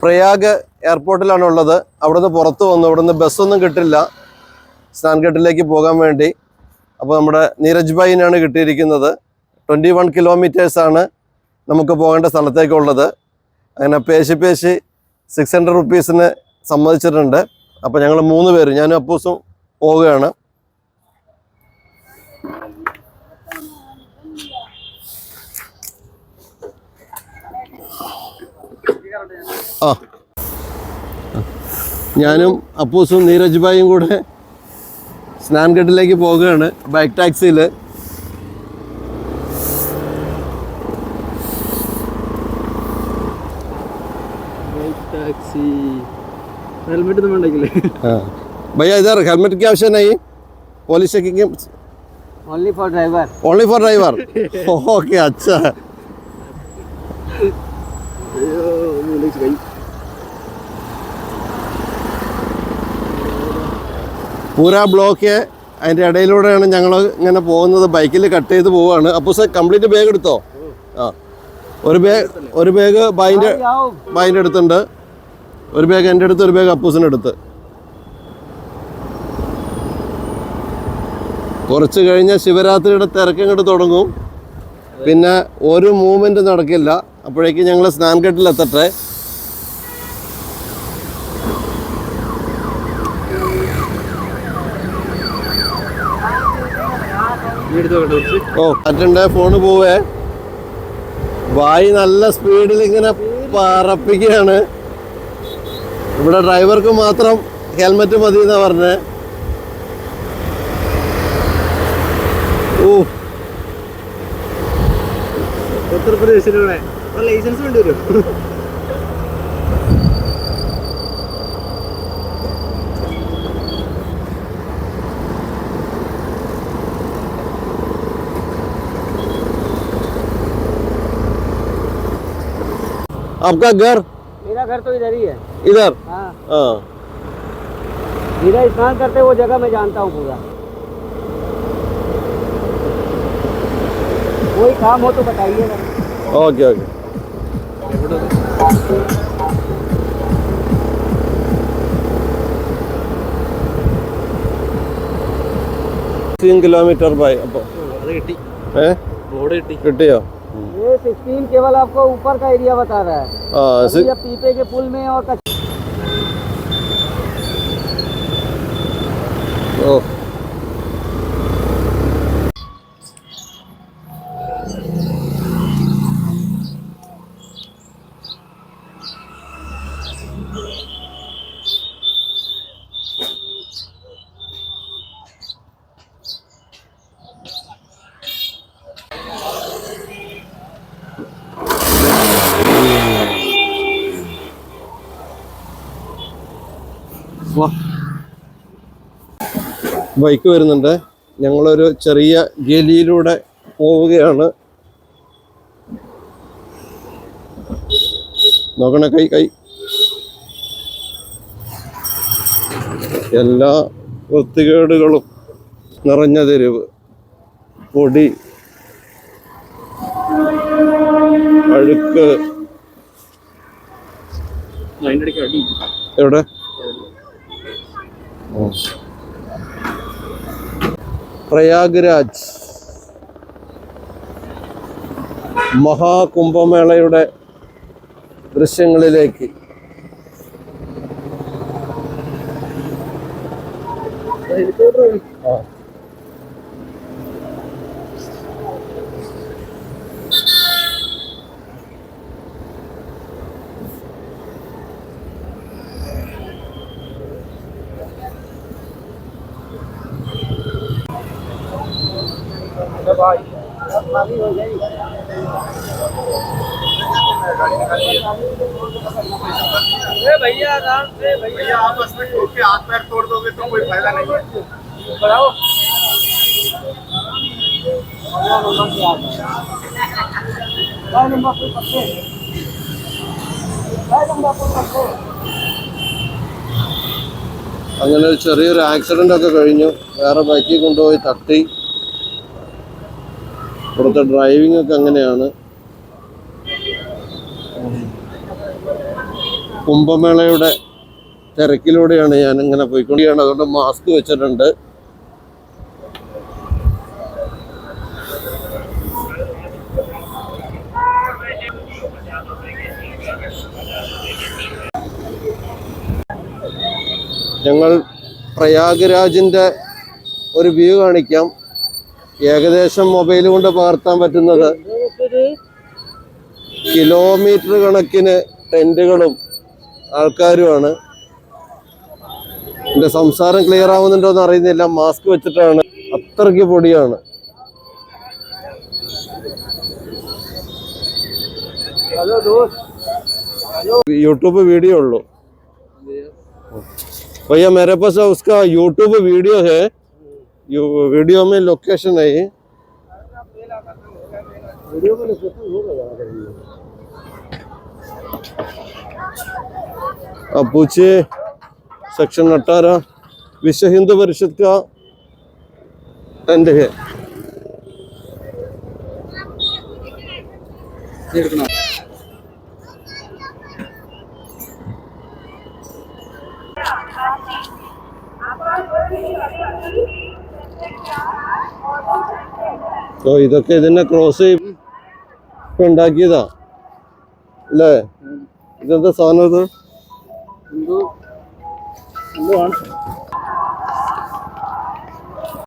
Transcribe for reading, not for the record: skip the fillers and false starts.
പ്രയാഗ് എയർപോർട്ടിലാണ് ഉള്ളത്. അവിടുന്ന് പുറത്ത് വന്നു. ഇവിടുന്ന് ബസ്സൊന്നും കിട്ടില്ല സ്നാൻഘട്ടിലേക്ക് പോകാൻ വേണ്ടി. അപ്പോൾ നമ്മുടെ നീരജ് ഭായിനാണ് കിട്ടിയിരിക്കുന്നത്. 21 കിലോമീറ്റേഴ്സാണ് നമുക്ക് പോകേണ്ട സ്ഥലത്തേക്കുള്ളത്. അങ്ങനെ പേശി 600 റുപ്പീസിന് സമ്മതിച്ചിട്ടുണ്ട്. അപ്പോൾ ഞങ്ങൾ 3 പേര്, ഞാനും അപ്പൂസും പോവുകയാണ്. ഞാനും അപ്പൂസും നീരജ് ഭായിയും കൂടെ സ്നാൻഘട്ടിലേക്ക് പോവുകയാണ് ബൈക്ക് ടാക്സിയിൽ. हेलमेट तो मंडेगी भैया इधर हेलमेट की आवश्यक नहीं, police checking only for driver okay अच्छा पूरा ബ്ലോക്ക് അതിൻ്റെ ഇടയിലൂടെയാണ് ഞങ്ങൾ ഇങ്ങനെ പോകുന്നത്. ബൈക്കിൽ കട്ട് ചെയ്ത് പോവുകയാണ്. അപ്പോൾ സാർ കംപ്ലീറ്റ് ബാഗ് എടുത്തോ? ആ, ഒരു ബാഗ് ബായിൻ്റെ അടുത്തുണ്ട്, ഒരു ബാഗ് എൻ്റെ അടുത്ത്, ഒരു ബാഗ് അപ്പൂസിൻ്റെ അടുത്ത്. കുറച്ച് കഴിഞ്ഞാൽ ശിവരാത്രിയുടെ തിരക്കങ്ങോട്ട് തുടങ്ങും. പിന്നെ ഒരു മൂവ്മെൻറ്റ് നടക്കില്ല. അപ്പോഴേക്കും ഞങ്ങൾ സ്നാൻഘട്ടിലെത്തട്ടെ. ഓ അറ്റൻ്റെ ഫോണ് പോവേ. വായി നല്ല സ്പീഡിൽ ഇങ്ങനെ പറപ്പിക്കുകയാണ്. ഇവിടെ ഡ്രൈവർക്ക് മാത്രം ഹെൽമെറ്റ് മതി എന്നാ പറഞ്ഞേ. ഉത്തർപ്രദേശിലൂടെ ലൈസൻസ് വേണ്ടി വരും. आपका घर? मेरा घर तो इधर ही है. इधर? हाँ. इधर स्नान करते वो जगह मैं जानता हूँ पूरा. कोई काम हो तो बताइएगा. Okay 16 kilometre bye. അപ്പോൾ കിട്ടിയോ? ये 16 केवल आपको ऊपर का एरिया बता रहा है. अभी अब पीपे के पुल में और ബൈക്ക് വരുന്നുണ്ട്. ഞങ്ങളൊരു ചെറിയ ഗലിയിലൂടെ പോവുകയാണ്. നോക്കണ കൈ എല്ലാ വൃത്തികേടുകളും നിറഞ്ഞ തെരുവ്, പൊടി, അഴുക്ക്. എവിടെ? പ്രയാഗ്രാജ് മഹാകുംഭമേളയുടെ ദൃശ്യങ്ങളിലേക്ക്. भैया आराम से, भैया आपस में ठोक के हाथ पैर तोड़ दोगे तो कोई फायदा नहीं है. बढ़ाओ. അങ്ങനെ ഒരു ചെറിയൊരു ആക്സിഡൻ്റ് ഒക്കെ കഴിഞ്ഞു. വേറെ ബൈക്കിൽ കൊണ്ടുപോയി തട്ടി. ഇവിടുത്തെ ഡ്രൈവിംഗ് ഒക്കെ അങ്ങനെയാണ്. കുംഭമേളയുടെ തിരക്കിലൂടെയാണ് ഞാൻ ഇങ്ങനെ പോയിക്കൊണ്ടിരിക്കുകയാണ്. അതുകൊണ്ട് മാസ്ക് വെച്ചിട്ടുണ്ട്. ഞങ്ങൾ പ്രയാഗ്രാജിൻ്റെ ഒരു വ്യൂ കാണിക്കാം. ഏകദേശം മൊബൈൽ കൊണ്ട് പകർത്താൻ പറ്റുന്നത് കിലോമീറ്റർ കണക്കിന് ടെൻറ്റുകളും ആൾക്കാരുമാണ്. എൻ്റെ സംസാരം ക്ലിയർ ആവുന്നുണ്ടോ എന്ന് അറിയുന്നില്ല, മാസ്ക് വെച്ചിട്ടാണ്. അത്രയ്ക്ക് പൊടിയാണ്. यूट्यूब वीडियो लो भैया, मेरे पास उसका यूट्यूब वीडियो है, वीडियो में लोकेशन है ये। अब पूछिए सेक्शन 18 विश्व हिंदू परिषद का टेंट है। तो ഇതൊക്കെ ഇതിനെ ക്രോസ് ഉണ്ടാക്കിയതാ അല്ലേ? ഇതെന്താ സാധനം? ഇത്